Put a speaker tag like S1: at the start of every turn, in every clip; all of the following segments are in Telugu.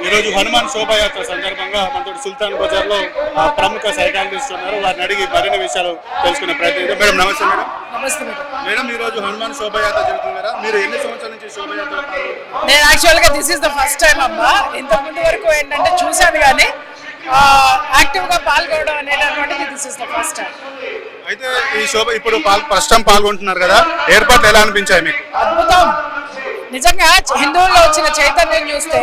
S1: ఈరోజు హనుమాన్ శోభాయాత్ర సందర్భంగా మనతో సుల్తాన్ బజార్ లో ప్రముఖ సైకాలజిస్ట్ ఉన్నారు. వారిని అడిగి మరిన్ని విషయాలు తెలుసుకునే ప్రయత్నం. మేడం నమస్తే. మేడం
S2: నమస్తే.
S1: మేడం ఈ రోజు హనుమాన్ శోభాయాత్ర జరుగుతుంది కదా, మీరు ఎన్ని సంవత్సరాల నుంచి శోభాయాత్ర?
S2: నేను యాక్చువల్ గా this is the first time అమ్మా. ఇంత ముందు వరకు ఏంటంటే చూశాను కానీ యాక్టివ్ గా పాల్గొనడం అనేటటువంటిది this is the first time.
S1: అయితే ఈ శోభ ఇప్పుడు ఫస్ట్ టైం పాల్గొంటున్నారు కదా, ఏర్పాట్లు ఎలా అనిపించాయి మీకు?
S2: అద్భుతం. నిజంగా హిందువుల్లో వచ్చిన చైతన్యం చూస్తే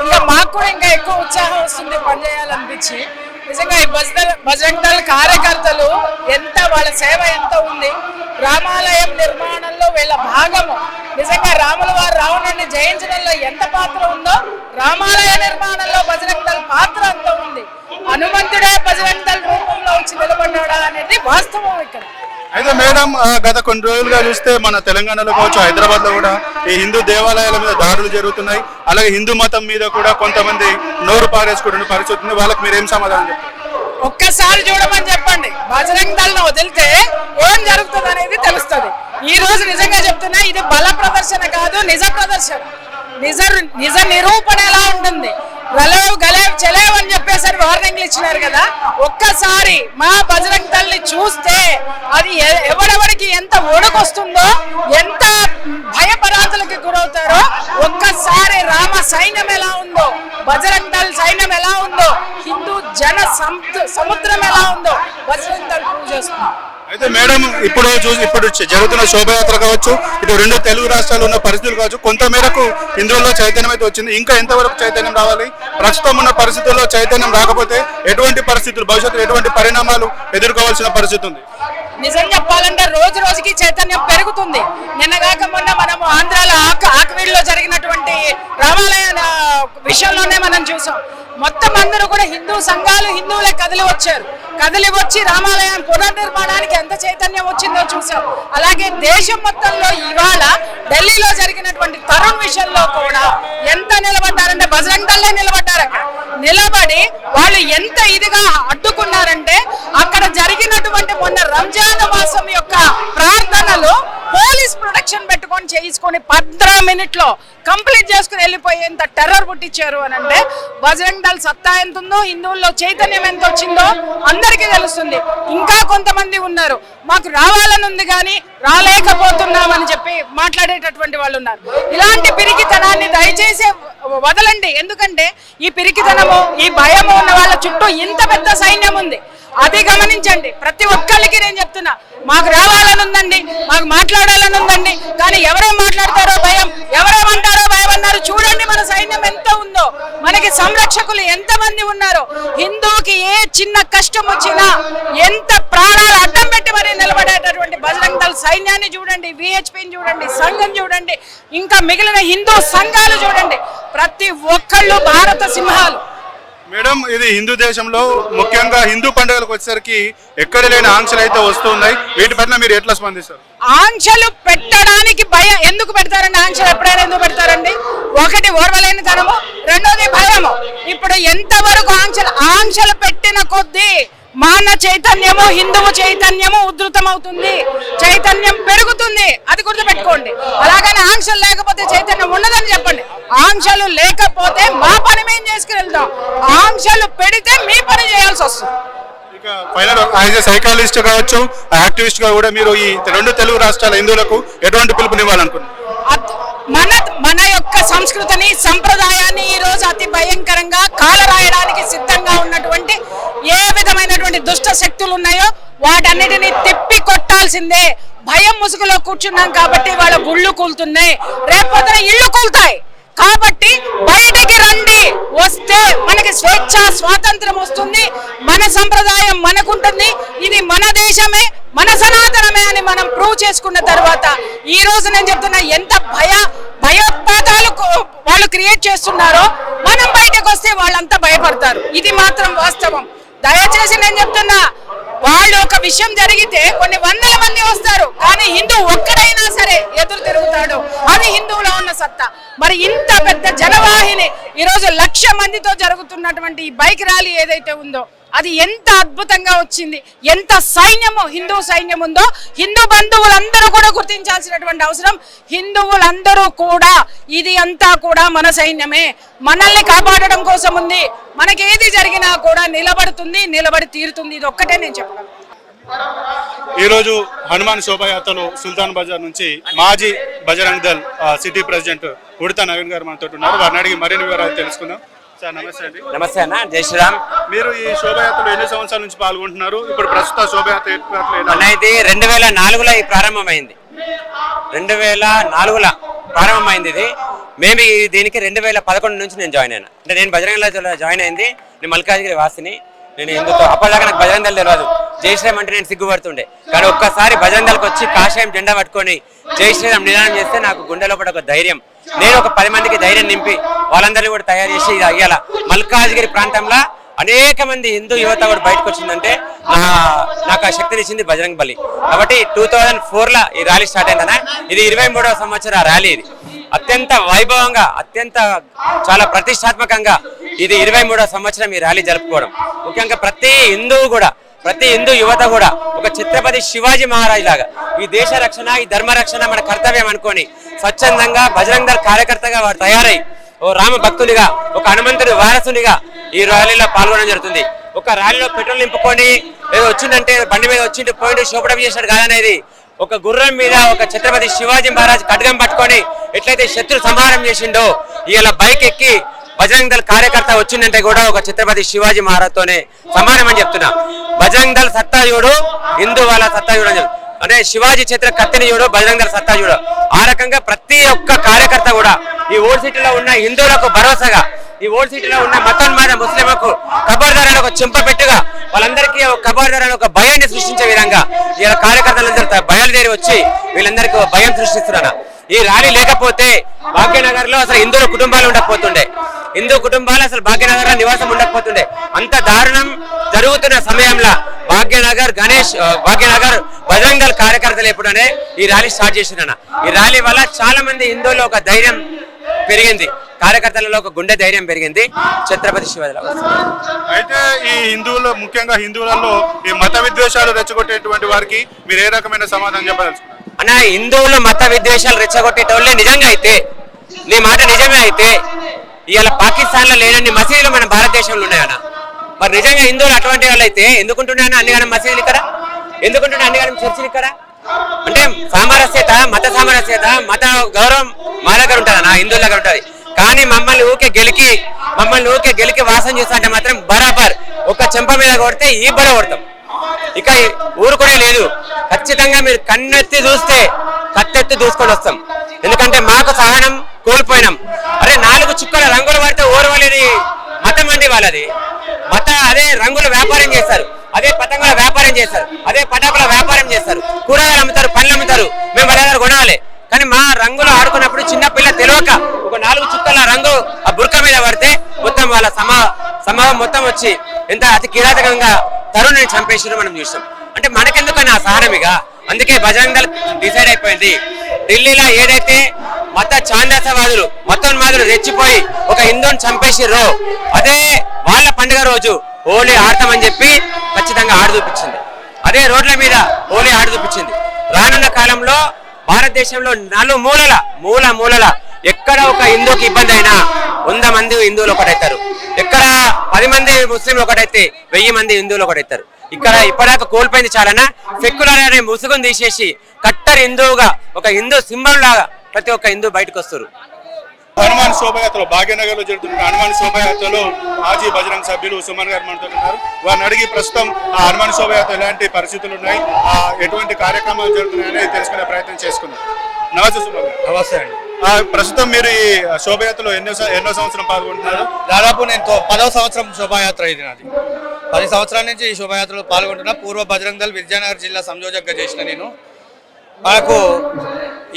S2: ఇంకా మాకు కూడా ఇంకా ఎక్కువ ఉత్సాహం వస్తుంది పనిచేయాలనిపించి. నిజంగా ఈ బజరంగ్ దళ్ కార్యకర్తలు ఎంత, వాళ్ళ సేవ ఎంత ఉంది. రామాలయం నిర్మాణంలో వీళ్ళ భాగము. నిజంగా రాముల వారు రావణుడిని జయించడంలో ఎంత పాత్ర ఉందో రామాలయ నిర్మాణంలో బజరంగ్ దళ్ పాత్ర అంత ఉంది. హనుమంతుడే బజరంగ్ దళ్ రూపంలో వచ్చి నిలబడ్డా అనేది వాస్తవం ఇక్కడ.
S1: అయితే మేడం గత కొన్ని రోజులుగా చూస్తే మన తెలంగాణలో కావచ్చు, హైదరాబాద్ లో కూడా ఈ హిందూ దేవాలయాల మీద దాడులు జరుగుతున్నాయి. అలాగే హిందూ మతం మీద కూడా కొంతమంది నోరు పారేసుకుంటున్న పరిస్థితి ఉంది. వాళ్ళకి మీరు ఏం సమాధానం చెప్తారు?
S2: ఒక్కసారి చూడమని చెప్పండి. బజరంగ్ దళ్ ను వదిలితే ఏం జరుగుతుంది అనేది తెలుస్తుంది. ఈ రోజు నిజంగా చెప్తున్నా, ఇది బల ప్రదర్శన కాదు, నిజ ప్రదర్శన. నిజ నిరూపణ ఎలా ఉంటుంది. గలేవ్ గలేవ్ చెలేవ్ అని చెప్పేసరి వార్నింగ్లు ఇచ్చినారు కదా. ఒక్కసారి మా బజరంగ్ దళ్ ని చూస్తే అది ఎవరెవరికి ఎంత ఒడుకొస్తుందో, ఎంత భయపరాతులకి గురవుతారో, ఒక్కసారి రామ సైన్యం ఎలా ఉందో, బజరంగ్ దళ్ సైన్యం ఎలా ఉందో, హిందూ జన సముద్రం ఎలా ఉందో బజరంగ్ దళ్ ప్రూవ్ చేస్తుంది.
S1: అయితే మేడం ఇప్పుడు జరుగుతున్న శోభయాత్ర కావచ్చు, ఇటు రెండు తెలుగు రాష్ట్రాలు ఉన్న పరిస్థితులు కావచ్చు, కొంత మేరకు హిందువుల్లో చైతన్యం అయితే వచ్చింది. ఇంకా ఎంతవరకు చైతన్యం రావాలి? ప్రస్తుతం ఉన్న పరిస్థితుల్లో చైతన్యం రాకపోతే ఎటువంటి పరిస్థితులు, భవిష్యత్తులో ఎటువంటి పరిణామాలు ఎదుర్కోవాల్సిన పరిస్థితి ఉంది?
S2: నిజం చెప్పాలంటే రోజు రోజుకి చైతన్యం పెరుగుతుంది. నిన్నగాక మొన్న మనము ఆంధ్రాలో ఆకువీడులో జరిగినటువంటి రామాలయ విషయంలోనే మనం చూసాం. మొత్తం అందరూ కూడా హిందూ సంఘాలు హిందువులే కదిలి వచ్చారు. కదిలి వచ్చి రామాలయం పునర్నిర్మాణానికి ఎంత చైతన్యం వచ్చిందో చూసాం. అలాగే దేశం మొత్తంలో ఇవాళ ఢిల్లీలో జరిగినటువంటి తరుణ్ విషయంలో కూడా ఎంత నిలబడ్డారంటే బజరంగ్ దళే నిలబడ్డారు. అక్కడ నిలబడి వాళ్ళు ఎంత ఇదిగా అడ్డుకున్నారంటే, అక్కడ జరిగినటువంటి మొన్న రంజాన్ మాసం యొక్క ప్రార్థనలు పోలీస్ ప్రొటెక్షన్ పెట్టుకొని చేసుకొని 15 మినిట్లో కంప్లీట్ చేసుకుని వెళ్ళిపోయేంత టెర్రర్ పుట్టించారు అని అంటే బజరంగ్ దళ్ సత్తా ఎంత ఉందో, హిందువుల్లో చైతన్యం ఎంత వచ్చిందో అందరికీ తెలుస్తుంది. ఇంకా కొంతమంది ఉన్నారు, మాకు రావాలని ఉంది కానీ రాలేకపోతున్నామని చెప్పి మాట్లాడేటటువంటి వాళ్ళు ఉన్నారు. ఇలాంటి పిరికితనాన్ని దయచేసి వదలండి. ఎందుకంటే ఈ పిరికితనము, ఈ భయము ఉన్న వాళ్ళ చుట్టూ ఇంత పెద్ద సైన్యం ఉంది. అది గమనించండి. ప్రతి ఒక్కరికి నేను చెప్తున్నా, మాకు రావాలని ఉందండి, మాకు మాట్లాడాలని ఉందండి, కానీ ఎవరేం మాట్లాడతారో భయం, ఎవరేమంటారో భయం అన్నారు. చూడండి మన సైన్యం ఎంత ఉందో, మనకి సంరక్షకులు ఎంతమంది ఉన్నారో. హిందువుకి ఏ చిన్న కష్టం వచ్చినా ఎంత ప్రాణాలు అడ్డం పెట్టి మరి నిలబడేటటువంటి బజరంగ్ దళ్ సైన్యాన్ని చూడండి, విహెచ్పిని చూడండి, సంఘం చూడండి, ఇంకా మిగిలిన హిందూ సంఘాలు చూడండి. ప్రతి ఒక్కళ్ళు భారత సింహాలు.
S1: మేడం ఇది హిందూ దేశంలో ముఖ్యంగా హిందూ పండుగలకు వచ్చేసరికి ఎక్కడ లేని ఆంక్షలు అయితే వస్తున్నాయి. వీటి పట్ల మీరు ఎట్లా స్పందిస్తారు?
S2: ఆంక్షలు పెట్టడానికి భయం ఎందుకు పెడతారండి? ఆంక్షలు ఎప్పుడైనా ఎందుకు పెడతారండి? ఒకటి ఓర్వలేని తనము, రెండోది భయము. ఇప్పుడు ఎంతవరకు ఆంక్షలు పెట్టిన కొద్దీ మాన చైతన్యము, హిందువు చైతన్యము ఉధృతమవుతుంది, చైతన్యం పెరుగుతుంది. అది గుర్తుపెట్టుకోండి. అలాగని ఆంక్షలు లేకపోతే చైతన్యం ఉండదని చెప్పండి. ఆంక్షలు లేకపోతే మా పని మేము చేసుకుని వెళ్తాం, ఆంక్షలు పెడితే మీ పని చేయాల్సి వస్తుంది.
S1: ఇక ఫైనల్ యాజ్ ఏ సైకాలజిస్ట్ కావచ్చు, యాక్టివిస్ట్ గా కూడా మీరు ఈ రెండు తెలుగు రాష్ట్రాల హిందువులకు ఎటువంటి పిలుపునివ్వాలనుకుంటున్నారు?
S2: మన యొక్క సంస్కృతిని, సంప్రదాయాన్ని ఈ రోజు అతి భయంకరంగా కాలరాయడానికి సిద్ధంగా ఉన్నటువంటి ఏ విధమైనటువంటి దుష్ట శక్తులు ఉన్నాయో వాటన్నిటిని తిప్పి కొట్టాల్సిందే. భయం ముసుగులో కూర్చున్నాం కాబట్టి వాళ్ళ గుళ్ళు కూలుతున్నాయి, రేపొద్దున ఇళ్ళు కూలుతాయి. కాబట్టి బయటికి రండి, వస్తే మనకి స్వేచ్ఛ స్వాతంత్రం వస్తుంది, మన సంప్రదాయం మనకుంటుంది, ఇది మన దేశమే, మన సనాతనమే అని మనం ప్రూవ్ చేసుకున్న తర్వాత ఈ రోజు నేను చెప్తున్నా, ఎంత భయోత్పాతాలు వాళ్ళు క్రియేట్ చేస్తున్నారో మనం బయటకు వస్తే వాళ్ళంతా భయపడతారు. ఇది మాత్రం వాస్తవం. దయచేసి నేను చెప్తున్నా, వాళ్ళు ఒక విషయం జరిగితే కొన్ని వందల మంది వస్తారు, కానీ హిందూ ఒక్కడైనా సరే ఎదురు తిరుగుతాడు. అది హిందువులో ఉన్న సత్తా. మరి ఇంత పెద్ద జనవాహిని ఈరోజు 1,00,000 మందితో జరుగుతున్నటువంటి ఈ బైక్ ర్యాలీ ఏదైతే ఉందో అది ఎంత అద్భుతంగా వచ్చింది. ఎంత సైన్యము, హిందూ సైన్యం ఉందో హిందూ బంధువులందరూ కూడా గుర్తించాల్సినటువంటి అవసరం. హిందువులందరూ కూడా ఇది అంతా కూడా మన సైన్యమే, మనల్ని కాపాడడం కోసం ఉంది, మనకి ఏది జరిగినా కూడా నిలబడుతుంది, నిలబడి తీరుతుంది. ఇది ఒక్కటే నేను చెప్పగలను.
S1: ఈరోజు హనుమాన్ శోభాయాత్రలో సుల్తాన్ బజార్ నుంచి మాజీ బజరంగ్ దళ్ సిటీ ప్రెసిడెంట్ ఉడతా నవీన్ గారు మనతో ఉన్నారు. వారిని అడిగి మరిన్ని వివరాలు తెలుసుకుందాం. సార్ నమస్తే అండి.
S3: నమస్తే అన్న, జై శ్రీరామ్.
S1: మీరు ఈ శోభాయాత్రలో ఎన్ని సంవత్సరాల నుంచి పాల్గొంటున్నారు? ఇప్పుడు ప్రస్తుత శోభాయాత్ర
S3: అన్న ఇది 2004లో ఈ ప్రారంభమైంది. 2004లో ప్రారంభమైంది ఇది. మేము దీనికి 2011 నుంచి నేను జాయిన్ అయినా. అంటే నేను బజరంగలో జాయిన్ అయింది. నేను మల్కాజ్గిరి వాసిని. నేను ఎందుకు అప్పటిదాకా నాకు బజరంగ దళ్ తెలియదు. జై శ్రీరామ్ అంటే నేను సిగ్గుపడుతుండే. కానీ ఒక్కసారి బజరంగ దళకి వచ్చి కాషాయం జెండా పట్టుకొని జై శ్రీరామ్ నిదానం చేస్తే నాకు గుండె లోపల ఒక ధైర్యం, నేను ఒక 10 మందికి ధైర్యం నింపి వాళ్ళందరినీ కూడా తయారు చేసి ఇది అయ్యాల మల్కాజ్గిరి ప్రాంతంలో అనేక మంది హిందూ యువత కూడా బయటకు వచ్చిందంటే నాకు ఆ శక్తినిచ్చింది బజరంగ్ బలి. కాబట్టి 2004లో ఈ ర్యాలీ స్టార్ట్ అయిందన్న. ఇది 23వ సంవత్సరం ర్యాలీ. ఇది అత్యంత వైభవంగా, అత్యంత చాలా ప్రతిష్టాత్మకంగా ఇది 23వ సంవత్సరం ఈ ర్యాలీ జరుపుకోవడం. ముఖ్యంగా ప్రతి హిందువు కూడా, ప్రతి హిందూ యువత కూడా ఒక ఛత్రపతి శివాజీ మహారాజ్ లాగా ఈ దేశ రక్షణ, ఈ ధర్మ రక్షణ మన కర్తవ్యం అనుకొని స్వచ్ఛందంగా బజరంగ దళ్ కార్యకర్తగా వారు తయారై ఓ రామ భక్తుడిగా, ఒక హనుమంతుడి వారసునిగా ఈ ర్యాలీలో పాల్గొనడం జరుగుతుంది. ఒక ర్యాలీలో పెట్రోల్ నింపుకొని ఏదో వచ్చిందంటే బండి మీద వచ్చిండు పోయిండు శోభనం చేసినట్టు కాదనేది. ఒక గుర్రం మీద ఒక ఛత్రపతి శివాజీ మహారాజ్ ఖడ్గం పట్టుకొని ఎట్లయితే శత్రు సంహారం చేసిండో ఇలా బైక్ ఎక్కి బజరంగ దళ్ కార్యకర్త వచ్చిందంటే కూడా ఒక ఛత్రపతి శివాజీ మహారాజ్తోనే సమానం అని చెప్తున్నా. బజరంగ దళ్ సత్తా చూడు, హిందూ వాళ్ళ సత్తా చూడు అని చెప్తున్నా. అంటే శివాజీ ఛత్ర కత్తిని చూడు, బజరంగ దళ్ సత్తా చూడు. ఆ రకంగా ప్రతి ఒక్క కార్యకర్త కూడా ఈ ఓల్డ్ సిటీలో ఉన్న హిందువులకు భరోసాగా, ఈ ఓల్డ్ సిటీలో ఉన్న మతోన్మాద ముస్లింలకు ఖబర్దారాన్ని ఒక చెంపపెట్టుగా వాళ్ళందరికీ ఒక ఖబర్దారాన్ని ఒక భయాన్ని సృష్టించే విధంగా ఇలా కార్యకర్తలందరూ బయలుదేరి వచ్చి వీళ్ళందరికీ ఒక భయం సృష్టిస్తున్నారు. ఈ ర్యాలీ లేకపోతే భాగ్యనగర్ లో అసలు హిందువుల కుటుంబాలు ఉండకపోతుండే, హిందూ కుటుంబాలు అసలు భాగ్యనగర్ లో నివాసం ఉండకపోతుండే. అంత దారుణం జరుగుతున్న సమయంలో భాగ్యనగర్ బజరంగ దళ్ కార్యకర్తలు ఎప్పుడనే ఈ ర్యాలీ స్టార్ట్ చేసిరన్న. ఈ ర్యాలీ వల్ల చాలా మంది హిందువుల్లో ఒక ధైర్యం పెరిగింది, కార్యకర్తలలో ఒక గుండె ధైర్యం పెరిగింది. ఛత్రపతి శివాజీ.
S1: అయితే ఈ హిందువులు, ముఖ్యంగా హిందువులలో ఈ మత విద్వేషాలు రెచ్చగొట్టేటువంటి వారికి మీరు ఏ రకమైన సమాధానం చెప్పదలుచుకున్నారు?
S3: అన్న, హిందువులు మత విద్వేషాలు రెచ్చగొట్టేటోళ్ళే నిజంగా అయితే, నీ మాట నిజమే అయితే ఇవాళ పాకిస్తాన్ లో లేనన్ని మసీదులు మన భారతదేశంలో ఉన్నాయన్న. మరి నిజంగా హిందువులు అటువంటి వాళ్ళు అయితే ఎందుకుంటున్నాయన్న అన్నిగానం మసీదులు ఇక్కడ, ఎందుకుంటున్నా అన్నిగానం చర్చిలు ఇక్కడ? అంటే సామరస్యత, మత సామరస్యత, మత గౌరవం మా దగ్గర ఉంటుందన్న, హిందువుల దగ్గర ఉంటుంది. కానీ మమ్మల్ని ఊకే గెలికి వాసం చేస్తా అంటే మాత్రం బరాబర్ ఒక చెంప మీద కొడితే ఈ బల కొడతాం. ఇక ఊరు కూడా లేదు. ఖచ్చితంగా మీరు కన్నెత్తి చూస్తే కత్తెత్తి దూసుకొని వస్తాం. ఎందుకంటే మాకు సహనం కోల్పోయినాం. అరే 4 చుక్కల రంగులు పడితే ఓర్వలేని మతం అండి వాళ్ళది. అదే రంగుల వ్యాపారం చేస్తారు, అదే పతంగుల వ్యాపారం చేస్తారు, అదే పటాకుల వ్యాపారం చేస్తారు, కూరగాయలు అమ్ముతారు, పళ్ళు అమ్ముతారు. మేము వాళ్ళ దగ్గర కొనాలి. కానీ మా రంగులు ఆడుకున్నప్పుడు చిన్నపిల్ల తెలియక ఒక 4 చుక్కల రంగు ఆ బుర్క మీద పడితే మొత్తం వాళ్ళ సమూహం మొత్తం వచ్చి ఎంత అతి కిరాతకంగా తరుణ్ని చంపేసినో మనం చూసాం. అంటే మనకెందుకని ఆ సహనమిగా. అందుకే బజరంగ దళ్ డిసైడ్ అయిపోయింది, ఢిల్లీలో ఏదైతే మత ఛాందసవాదులు, మతోన్మాదులు రెచ్చిపోయి ఒక హిందువుని చంపేసిర్రో అదే వాళ్ళ పండుగ రోజు హోలీ ఆడతామని చెప్పి ఖచ్చితంగా ఆడ చూపించింది. అదే రోడ్ల మీద హోలీ ఆడ చూపించింది. రానున్న కాలంలో భారతదేశంలో మూల ఎక్కడ ఒక హిందూకి ఇబ్బంది అయినా 100 మంది హిందువులు ఒకటైతారు. ఎక్కడ 10 మంది ముస్లింలు ఒకటైతే 1000 మంది హిందువులు ఒకటైతారు. ఇక్కడ ఇప్పటిదాకా కోల్పోయింది చాలనా. సెక్యులర్ అనే ముసుగును తీసేసి కట్టర్ హిందువుగా ఒక హిందూ సింబల్ లాగా ప్రతి ఒక్క హిందూ బయటకు వస్తారు.
S1: హనుమాన్ శోభయాత్ర భాగ్యనగర్ లో జరుగుతున్న హనుమాన్ శోభయాత్రలో మాజీ బజరంగ్ సభ్యులు సుమన్ గారు మనతో ఉన్నారు. వారిని అడిగి ప్రస్తుతం ఆ హనుమాన్ శోభయాత్ర ఎలాంటి పరిస్థితులు ఉన్నాయి, ఎటువంటి కార్యక్రమాలు జరుగుతున్నాయని తెలుసుకునే ప్రయత్నం చేసుకున్నాం. నమస్తే సుమన్ గారు.
S4: నమస్తే అండి.
S1: ప్రస్తుతం మీరు ఈ శోభయాత్రలో ఎన్నో సంవత్సరం పాల్గొంటున్నారు?
S4: దాదాపు నేను 10వ సంవత్సరం శోభాయాత్ర ఇది నాది. 10 సంవత్సరాల నుంచి ఈ శోభాయాత్రలో పాల్గొంటున్నా. పూర్వ బజరంగ్ దళ్ విజయనగర్ జిల్లా సంయోజకగా చేసిన నేను. మనకు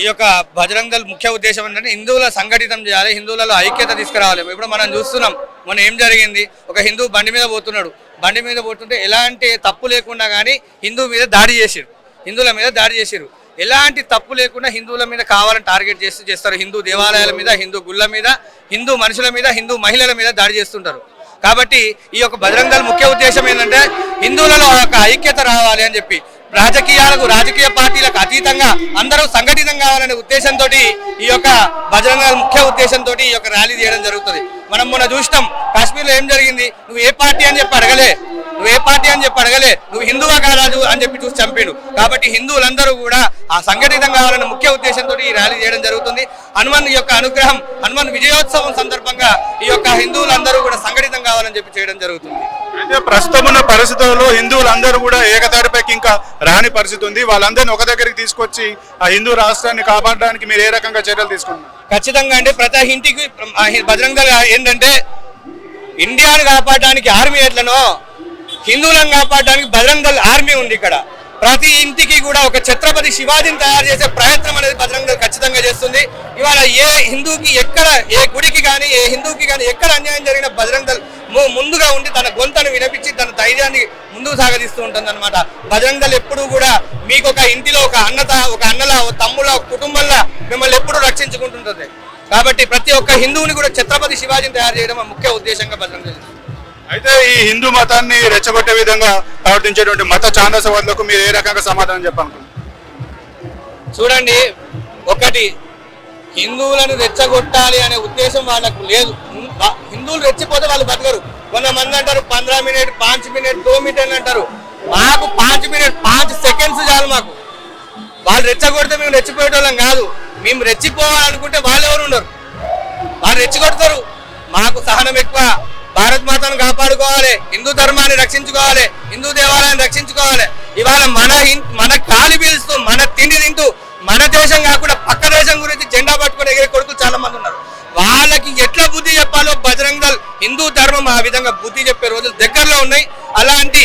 S4: ఈ యొక్క బజరంగ్ దళ్ ముఖ్య ఉద్దేశం ఏంటంటే హిందువుల సంఘటితం చేయాలి, హిందువులలో ఐక్యత తీసుకురావాలి. ఇప్పుడు మనం చూస్తున్నాం మొన్న ఏం జరిగింది, ఒక హిందూ బండి మీద పోతున్నాడు, బండి మీద పోతుంటే ఎలాంటి తప్పు లేకుండా కానీ హిందువు మీద దాడి చేసిరు, హిందువుల మీద దాడి చేసిరు. ఎలాంటి తప్పు లేకుండా హిందువుల మీద కావాలని టార్గెట్ చేస్తారు. హిందూ దేవాలయాల మీద, హిందూ గుళ్ళ మీద, హిందూ మనుషుల మీద, హిందూ మహిళల మీద దాడి చేస్తుంటారు. కాబట్టి ఈ యొక్క బజరంగ్ దళ్ ముఖ్య ఉద్దేశం ఏంటంటే హిందువులలో ఒక ఐక్యత రావాలి అని చెప్పి, రాజకీయ పార్టీలకు అతీతంగా అందరూ సంఘటితం కావాలనే ఉద్దేశంతో ఈ యొక్క బజరంగ్ దళ్ ముఖ్య ఉద్దేశంతో ఈ యొక్క ర్యాలీ చేయడం జరుగుతుంది. మనం మొన్న చూసినాం కాశ్మీర్లో ఏం జరిగింది, నువ్వు ఏ పార్టీ అని చెప్పి అడగలే, నువ్వు హిందువా కారాదు అని చెప్పి చూసి చంపాడు. కాబట్టి హిందువులందరూ కూడా ఆ సంఘటితం కావాలనే ముఖ్య ఉద్దేశంతో ఈ ర్యాలీ చేయడం జరుగుతుంది. హనుమాన్ యొక్క అనుగ్రహం, హనుమాన్ విజయోత్సవం సందర్భంగా ఈ యొక్క హిందువులందరూ కూడా సంఘటితం కావాలని చెప్పి చేయడం జరుగుతుంది.
S1: అయితే ప్రస్తుతం ఉన్న పరిస్థితుల్లో హిందువులందరూ కూడా ఏకతాటిపైకి ఇంకా రాని పరిస్థితి ఉంది. వాళ్ళందరినీ ఒక దగ్గరికి తీసుకొచ్చి ఆ హిందూ రాష్ట్రాన్ని కాపాడడానికి మీరు ఏ రకంగా చర్యలు తీసుకుంటున్నారు?
S4: ఖచ్చితంగా అంటే ప్రతి ఇంటికి బజరంగ్ దళ్ ఏంటంటే ఇండియాను కాపాడడానికి ఆర్మీ ఎట్లనో హిందువులను కాపాడడానికి బజరంగ్ దళ్ ఆర్మీ ఉంది. ఇక్కడ ప్రతి ఇంటికి కూడా ఒక ఛత్రపతి శివాజీని తయారు చేసే ప్రయత్నం అనేది బజరంగ్ దళ్ ఖచ్చితంగా చేస్తుంది. ఇవాళ ఏ హిందూకి ఎక్కడ, ఏ గుడికి కానీ, ఏ హిందూకి కానీ ఎక్కడ అన్యాయం జరిగిన బజరంగ్ దళ్ ముందుగా ఉండి తన గొంతును వినిపించి తన ధైర్యాన్ని ముందుకు సాగదీస్తూ ఉంటుంది అనమాట. బజరంగ్ దళ్ ఎప్పుడు కూడా మీకు ఒక ఇంటిలో ఒక అన్నలా, ఒక తమ్ముళ్ళ, ఒక కుటుంబంలో మిమ్మల్ని ఎప్పుడు రక్షించుకుంటుంటుంది. కాబట్టి ప్రతి ఒక్క హిందువుని కూడా ఛత్రపతి శివాజీని తయారు చేయడం ముఖ్య ఉద్దేశంగా బజరంగ్ దళ్.
S1: అయితే ఈ హిందూ మతాన్ని రెచ్చగొట్టే విధంగా ప్రవర్తించేటువంటి మత ఛాందసవాదులకు మీరు ఏ రకంగా సమాధానం చెప్పాలనుకుంటున్నారు?
S4: చూడండి, ఒకటి హిందువులను రెచ్చగొట్టాలి అనే ఉద్దేశం వాళ్ళకు లేదు. హిందువులు రెచ్చిపోతే వాళ్ళు బతకరు. కొంతమంది అంటారు 15 మినిట్ 5 మినిట్ 2 మినిట్ అంటారు. మాకు 5 మినిట్ 5 సెకండ్స్ చాలు. మాకు వాళ్ళు రెచ్చగొడితే మేము రెచ్చిపోయేటోళ్ళం కాదు. మేము రెచ్చిపోవాలనుకుంటే వాళ్ళు ఎవరు ఉండరు, వాళ్ళు రెచ్చగొడతారు. మాకు సహనం ఎక్కువ. భారత్ మాతను కాపాడుకోవాలి, హిందూ ధర్మాన్ని రక్షించుకోవాలి, హిందూ దేవాలయాన్ని రక్షించుకోవాలి. ఇవాళ మన కాలి పీలుస్తూ, మన తిండి తింటూ, మన దేశం కాకుండా పక్క దేశం గురించి జెండా పట్టుకుని ఎగిరే కొడుకులు చాలా మంది ఉన్నారు. వాళ్ళకి ఎట్లా బుద్ధి చెప్పాలో బజరంగ్ దళ్ హిందూ ధర్మం ఆ విధంగా బుద్ధి చెప్పే రోజులు దగ్గరలో ఉన్నాయి. అలాంటి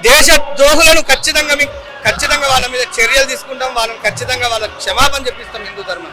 S4: దేశ ద్రోహులను ఖచ్చితంగా వాళ్ళ మీద చర్యలు తీసుకుంటాం. వాళ్ళని ఖచ్చితంగా వాళ్ళకి క్షమాపణ చెప్పిస్తాం హిందూ ధర్మం.